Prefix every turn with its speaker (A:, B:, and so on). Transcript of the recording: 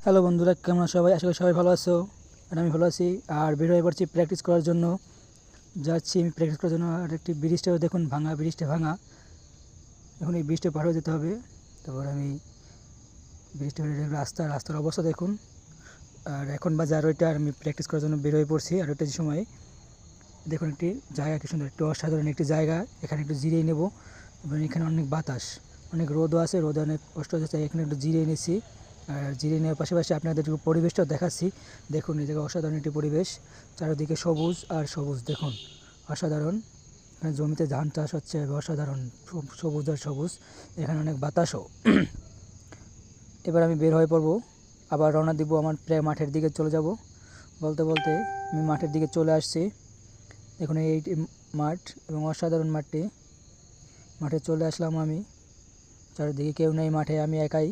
A: Hello বন্ধুরা, কেমন আছো সবাই? আশা করি সবাই ভালো আছো। আর আমি ভালো আছি। আর বের হয়ে পড়ছি প্র্যাকটিস করার জন্য। যাচ্ছি আমি প্র্যাকটিস করার জন্য। আর একটি ব্রিজটাও দেখুন ভাঙা, ব্রিজটা ভাঙা। এখন এই ব্রিজটা পার হয়ে যেতে হবে। তারপর আমি ব্রিজটা রাস্তার অবস্থা দেখুন। আর এখন বাজে আর ওইটা, আর আমি প্র্যাকটিস করার জন্য বের হয়ে পড়ছি। আর ওইটা যে সময় দেখুন একটি জায়গা, কি সুন্দর, একটি অসাধারণ একটি জায়গা। এখানে একটু জিরিয়ে নেব। এবং এখানে অনেক বাতাস, অনেক রোদও আছে, রোদে অনেক কষ্ট হচ্ছে, তাই এখানে একটু জিরিয়ে নিয়েছি। আর জিরিয়ে নেওয়ার পাশাপাশি আপনাদের একটু পরিবেশটাও দেখাচ্ছি। দেখুন এই জায়গায় অসাধারণ একটি পরিবেশ, চারিদিকে সবুজ আর সবুজ, দেখুন অসাধারণ। এখানে জমিতে ধান চাষ হচ্ছে, অসাধারণ সবুজ আর সবুজ। এখানে অনেক বাতাসও। এবার আমি বের হয়ে পড়বো, আবার রওনা দিব আমার প্রায় মাঠের দিকে চলে যাব। বলতে বলতে আমি মাঠের দিকে চলে আসছি। এখন এই মাঠ, এবং অসাধারণ মাঠটি। মাঠে চলে আসলাম আমি। চারিদিকে কেউ নেই, মাঠে আমি একাই।